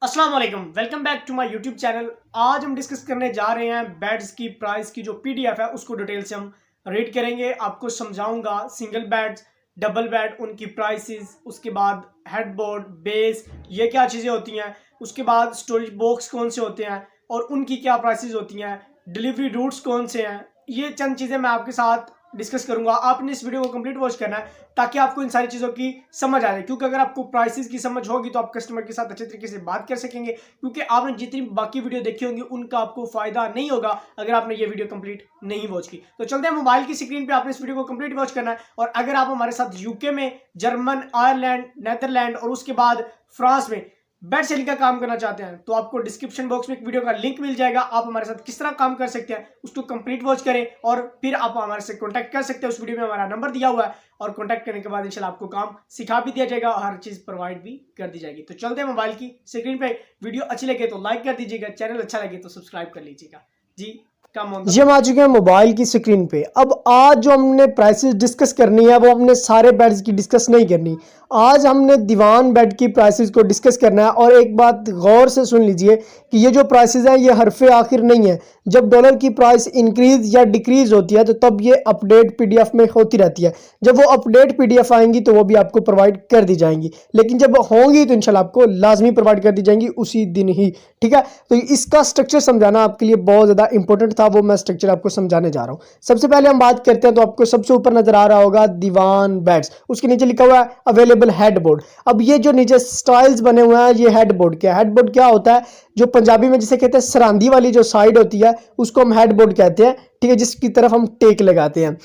अस्सलाम वालेकुम, welcome back to my YouTube channel. आज हम डिस्कस करने जा रहे हैं बेड्स की प्राइस की जो पीडीएफ है उसको डिटेल से हम रीड करेंगे। आपको समझाऊंगा सिंगल बेड्स, डबल बेड, उनकी प्राइसेस, उसके बाद हेडबोर्ड, बेस, ये क्या चीज़ें होती हैं, उसके बाद स्टोरेज बॉक्स कौन से होते हैं और उनकी क्या प्राइसेस होती हैं, डिलीवरी रूट्स कौन से हैं। ये चंद चीज़ें मैं आपके साथ डिस्कस करूंगा। आपने इस वीडियो को कंप्लीट वॉच करना है ताकि आपको इन सारी चीज़ों की समझ आ जाए, क्योंकि अगर आपको प्राइसेस की समझ होगी तो आप कस्टमर के साथ अच्छे तरीके से बात कर सकेंगे, क्योंकि आपने जितनी बाकी वीडियो देखी होंगी उनका आपको फायदा नहीं होगा अगर आपने ये वीडियो कंप्लीट नहीं वॉच की। तो चलते हैं मोबाइल की स्क्रीन पे, आपने इस वीडियो को कंप्लीट वॉच करना है। और अगर आप हमारे साथ यूके में, जर्मन, आयरलैंड, नेदरलैंड और उसके बाद फ्रांस में बेड सेलिंग का काम करना चाहते हैं तो आपको डिस्क्रिप्शन बॉक्स में एक वीडियो का लिंक मिल जाएगा। आप हमारे साथ किस तरह काम कर सकते हैं उसको कंप्लीट वॉच करें और फिर आप हमारे से कांटेक्ट कर सकते हैं। उस वीडियो में हमारा नंबर दिया हुआ है और कांटेक्ट करने के बाद इंशाल्लाह आपको काम सिखा भी दिया जाएगा और हर चीज प्रोवाइड भी कर दी जाएगी। तो चलते हैं मोबाइल की स्क्रीन पे। वीडियो अच्छी लगे तो लाइक कर दीजिएगा, चैनल अच्छा लगे तो सब्सक्राइब कर लीजिएगा। जी जी हम आ चुके हैं मोबाइल की स्क्रीन पे। अब आज जो हमने प्राइसेस डिस्कस करनी है वो हमने सारे बेड्स की डिस्कस नहीं करनी। आज हमने दीवान बेड की प्राइसेस को डिस्कस करना है। और एक बात गौर से सुन लीजिए कि ये जो प्राइसेस हैं ये हरफे आखिर नहीं है। जब डॉलर की प्राइस इंक्रीज या डिक्रीज होती है तो तब ये अपडेट पीडीएफ में होती रहती है। जब वो अपडेट पीडीएफ आएंगी तो वो भी आपको प्रोवाइड कर दी जाएंगी, लेकिन जब होंगी तो इंशाल्लाह आपको लाजमी प्रोवाइड कर दी जाएंगी उसी दिन ही। ठीक है, तो इसका स्ट्रक्चर समझाना आपके लिए बहुत ज़्यादा इंपॉर्टेंट था, वो मैं स्ट्रक्चर आपको समझाने जा रहा हूँ। सबसे पहले हम बात करते हैं तो आपको सबसे ऊपर नजर आ रहा होगा दीवान बेड्स, उसके नीचे लिखा हुआ है अवेलेबल हेडबोर्ड। अब ये जो नीचे स्टाइल्स बने हुए हैं ये हेडबोर्ड क्या है? हेडबोर्ड क्या होता है? जो पंजाबी में जिसे कहते हैं सरांदी वाली जो साइड होती है उसको हम हेडबोर्ड कहते हैं। ठीक है, जिसकी तरफ हम टेक लगाते हैं।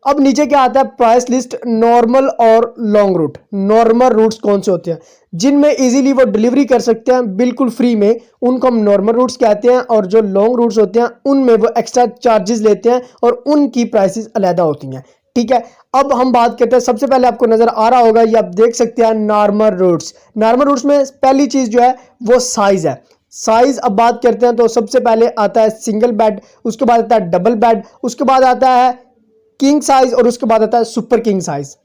अब नीचे क्या आता है? प्राइस लिस्ट नॉर्मल और लॉन्ग रूट। नॉर्मल रूट्स कौन से होते हैं? जिनमें इजीली वो डिलीवरी कर सकते हैं बिल्कुल फ्री में, उनको हम नॉर्मल रूट्स कहते हैं। और जो लॉन्ग रूट्स होते हैं उनमें वो एक्स्ट्रा चार्जेस लेते हैं और उनकी प्राइसेस अलहदा होती हैं। ठीक है, अब हम बात करते हैं। सबसे पहले आपको नजर आ रहा होगा, ये आप देख सकते हैं नॉर्मल रूट्स। नॉर्मल रूट्स में पहली चीज जो है वो साइज है। साइज अब बात करते हैं तो सबसे पहले आता है सिंगल बेड, उसके बाद आता है डबल बेड, उसके बाद आता है किंग साइज और उसके बाद आता है सुपर किंग साइज।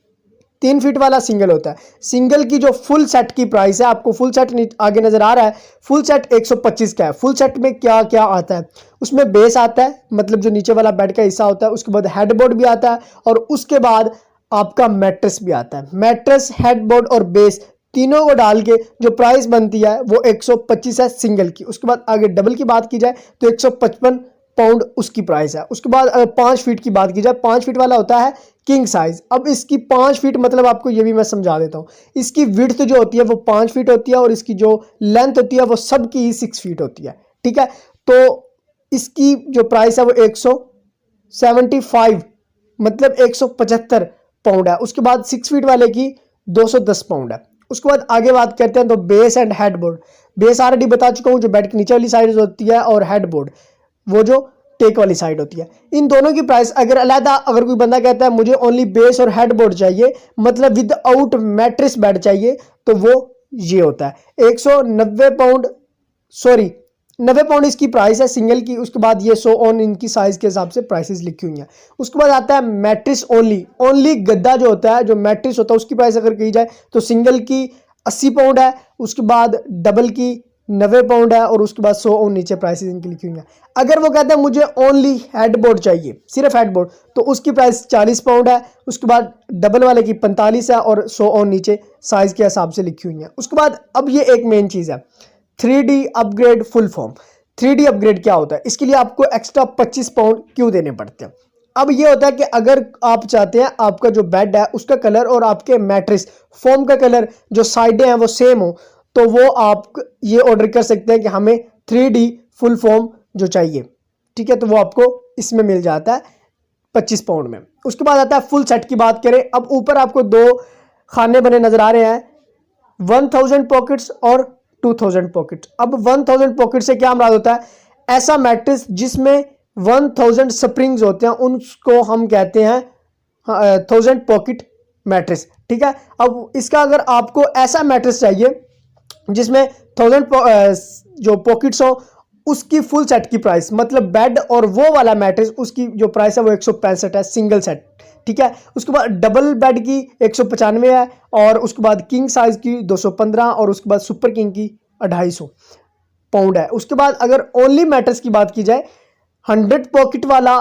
3 फीट वाला सिंगल होता है। सिंगल की जो फुल सेट की प्राइस है, आपको फुल सेट आगे नजर आ रहा है, फुल सेट 125 का है। फुल सेट में क्या क्या आता है? उसमें बेस आता है, मतलब जो नीचे वाला बेड का हिस्सा होता है, उसके बाद हेडबोर्ड भी आता है और उसके बाद आपका मैट्रेस भी आता है। मैट्रेस, हेडबोर्ड और बेस तीनों को डाल के जो प्राइस बनती है वो 125 है सिंगल की। उसके बाद आगे डबल की बात की जाए तो 155 पाउंड उसकी प्राइस है। उसके बाद अगर 5 फीट की बात की जाए, 5 फीट वाला होता है किंग साइज। अब इसकी 5 फीट मतलब आपको ये भी मैं समझा देता हूँ। इसकी विड्थ जो होती है वो 5 फीट होती है और इसकी जो लेंथ होती है वो सबकी ही 6 फीट होती है। ठीक है, तो इसकी जो प्राइस है वो 175 मतलब 175 पाउंड है। उसके बाद 6 फीट वाले की 210 पाउंड है। उसके बाद आगे बात करते हैं तो base and headboard. Base already बता चुका हूँ, जो बेड की नीचे वाली साइड होती है, और हेडबोर्ड वो जो टेक वाली साइड होती है। इन दोनों की प्राइस अगर अलहदा, अगर कोई बंदा कहता है मुझे ओनली बेस और हेडबोर्ड चाहिए, मतलब विदाउट मैट्रेस बेड चाहिए, तो वो ये होता है 190 पाउंड, सॉरी 90 पाउंड इसकी प्राइस है सिंगल की। उसके बाद ये 100 ऑन इनकी साइज के हिसाब से प्राइसेस लिखी हुई हैं। उसके बाद आता है मैट्रेस ओनली। ओनली गद्दा जो होता है, जो मैट्रेस होता है, उसकी प्राइस अगर कही जाए तो सिंगल की 80 पाउंड है, उसके बाद डबल की 90 पाउंड है और उसके बाद 100 ऑन नीचे प्राइसेस इनकी लिखी हुई हैं। अगर वो कहते हैं मुझे ओनली हेडबोर्ड चाहिए, सिर्फ हेडबोर्ड, तो उसकी प्राइस 40 पाउंड है। उसके बाद डबल वाले की 45 है और 100 ऑन नीचे साइज के हिसाब से लिखी हुई हैं। उसके बाद अब ये एक मेन चीज़ है, 3D upgrade full form. 3D upgrade क्या होता है? इसके लिए आपको एक्स्ट्रा 25 पाउंड क्यों देने पड़ते हैं? अब ये होता है कि अगर आप चाहते हैं आपका जो बेड है उसका कलर और आपके मैट्रेस फॉर्म का कलर, जो साइडें हैं वो सेम हो, तो वो आप ये ऑर्डर कर सकते हैं कि हमें 3D फुल फॉर्म जो चाहिए। ठीक है, तो वो आपको इसमें मिल जाता है 25 पाउंड में। उसके बाद आता है फुल सेट की बात करें। अब ऊपर आपको 2 खाने बने नजर आ रहे हैं, 1000 पॉकेट्स और 2000 पॉकेट्स। अब 1000 पॉकेट से क्या मुराद होता है? ऐसा मैट्रेस जिसमें 1000 स्प्रिंग्स होते हैं, उसको हम कहते हैं 1000 पॉकेट मैट्रेस। ठीक है, अब इसका अगर आपको ऐसा मैट्रेस चाहिए जिसमें 1000 जो पॉकेट्स हो, उसकी फुल सेट की प्राइस, मतलब बेड और वो वाला मैट्रेस, उसकी जो प्राइस है वो 165 है सिंगल सेट। ठीक है, उसके बाद डबल बेड की 195 है और उसके बाद किंग साइज की 215 और उसके बाद सुपर किंग की 250 पाउंड है। उसके बाद अगर ओनली मैट्रेस की बात की जाए, 100 पॉकेट वाला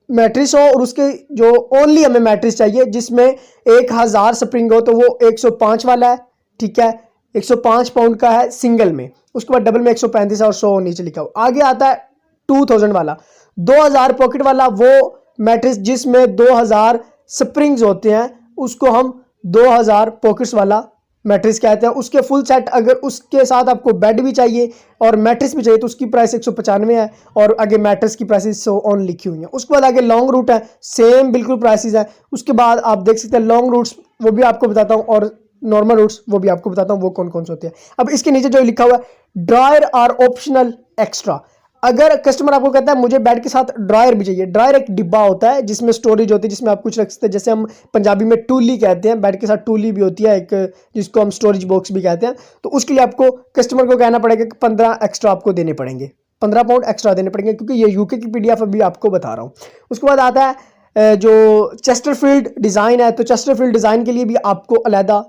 मैट्रिस हो और उसके जो ओनली हमें मैट्रिस चाहिए जिसमें 1000 स्प्रिंग हो, तो वो 105 वाला है, ठीक है, 105 पाउंड का है सिंगल में। उसके बाद डबल में 135 और 100 नीचे लिखा हो। आगे आता है 2000 वाला, 2000 पॉकेट वाला वो मैट्रिस जिसमें 2000 स्प्रिंग्स होते हैं, उसको हम 2000 पॉकेट्स वाला मैट्रिस कहते हैं। उसके फुल सेट अगर उसके साथ आपको बेड भी चाहिए और मैट्रिस भी चाहिए तो उसकी प्राइस 195 है, और आगे मैट्रिस की प्राइस 100 ऑन लिखी हुई है। उसके बाद आगे लॉन्ग रूट है, सेम बिल्कुल प्राइसेस है। उसके बाद आप देख सकते हैं लॉन्ग रूट्स, वो भी आपको बताता हूँ, और नॉर्मल रूट्स वो भी आपको बताता हूँ वो कौन कौन से होते हैं। अब इसके नीचे जो लिखा हुआ है ड्रायर आर ऑप्शनल एक्स्ट्रा, अगर कस्टमर आपको कहता है मुझे बेड के साथ ड्रायर भी चाहिए, ड्रायर एक डिब्बा होता है जिसमें स्टोरेज होती है, जिसमें आप कुछ रख सकते हैं, जैसे हम पंजाबी में टूली कहते हैं, बेड के साथ टूली भी होती है एक, जिसको हम स्टोरेज बॉक्स भी कहते हैं। तो उसके लिए आपको कस्टमर को कहना पड़ेगा कि 15 एक्स्ट्रा आपको देने पड़ेंगे, 15 पाउंड एक्स्ट्रा देने पड़ेंगे, क्योंकि ये यूके की PDF अभी आपको बता रहा हूँ। उसके बाद आता है जो चेस्टरफील्ड डिज़ाइन है, तो चेस्टरफील्ड डिज़ाइन के लिए भी आपको अलहदा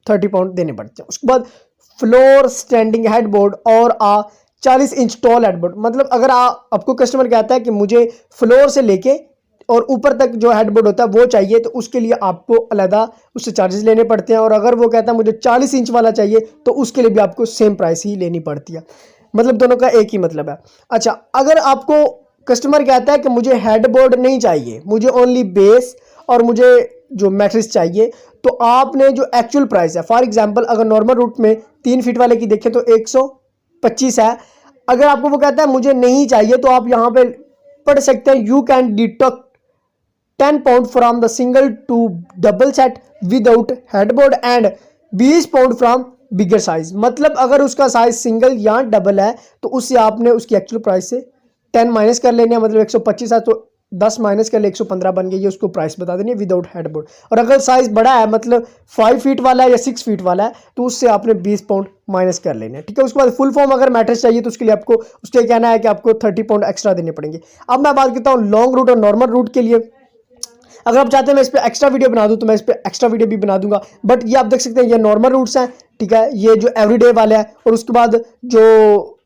30 पाउंड देने पड़ते हैं। उसके बाद फ्लोर स्टैंडिंग हेडबोर्ड और 40 इंच टॉल हेडबोर्ड, मतलब अगर आपको कस्टमर कहता है कि मुझे फ्लोर से लेके और ऊपर तक जो हेडबोर्ड होता है वो चाहिए, तो उसके लिए आपको अलहदा उससे चार्जेस लेने पड़ते हैं। और अगर वो कहता है मुझे 40 इंच वाला चाहिए तो उसके लिए भी आपको सेम प्राइस ही लेनी पड़ती है, मतलब दोनों का एक ही मतलब है। अच्छा, अगर आपको कस्टमर कहता है कि मुझे हेडबोर्ड नहीं चाहिए, मुझे ओनली बेस और मुझे जो मैट्रिस चाहिए, तो आपने जो एक्चुअल प्राइस है, फॉर एग्जांपल अगर नॉर्मल रूट में 3 फीट वाले की देखें तो 125 है। अगर आपको वो कहता है मुझे नहीं चाहिए, तो आप यहाँ पे पढ़ सकते हैं you can deduct 10 pound from the single to double set without headboard and 20 pound from bigger size, मतलब अगर उसका साइज सिंगल या डबल है तो उससे आपने उसकी एक्चुअल प्राइस से 10 माइनस कर लेने हैं, मतलब 125 है तो 10 माइनस कर ले 115 बन गई, ये उसको प्राइस बता देनी है विदाउट हेडबोर्ड। और अगर साइज बड़ा है, मतलब 5 फीट वाला है या 6 फीट वाला है, तो उससे आपने 20 पाउंड माइनस कर लेने हैं, ठीक है। उसके बाद फुल फॉर्म अगर मैट्रेस चाहिए तो उसके लिए आपको उसके कहना है कि आपको 30 पाउंड एक्स्ट्रा देने पड़ेंगे। अब मैं बात करता हूँ लॉन्ग रूट और नॉर्मल रूट के लिए। अगर आप चाहते हैं मैं इस पर एक्स्ट्रा वीडियो बना दूं तो मैं इस पर एक्स्ट्रा वीडियो भी बना दूंगा, बट ये आप देख सकते हैं ये नॉर्मल रूट्स हैं, ठीक है, ये जो एवरीडे वाले हैं। और उसके बाद जो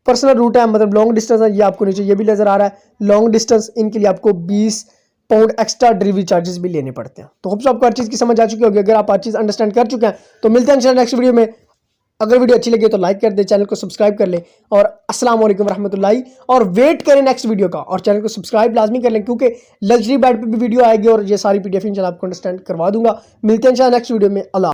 पर्सनल रूट है, मतलब लॉन्ग डिस्टेंस है, ये आपको नीचे ये भी नजर आ रहा है लॉन्ग डिस्टेंस, इनके लिए आपको 20 पाउंड एक्स्ट्रा डिलीवरी चार्जेस भी लेने पड़ते हैं। तो होप्स आपको हर चीज़ की समझ आ चुकी होगी। अगर आप हर चीज़ अंडरस्टैंड कर चुके हैं तो मिलते हैं नेक्स्ट वीडियो में। अगर वीडियो अच्छी लगी तो लाइक कर दे, चैनल को सब्सक्राइब कर ले, और अस्सलाम वालेकुम रहमतुल्लाहि, और वेट करें नेक्स्ट वीडियो का, और चैनल को सब्सक्राइब लाजमी कर लें क्योंकि लग्जरी बेड पे भी वीडियो आएगी और ये सारी PDF इंशाल्लाह आपको अंडरस्टैंड करवा दूंगा। मिलते हैं इंशाल्लाह नेक्स्ट वीडियो में। अल्लाह।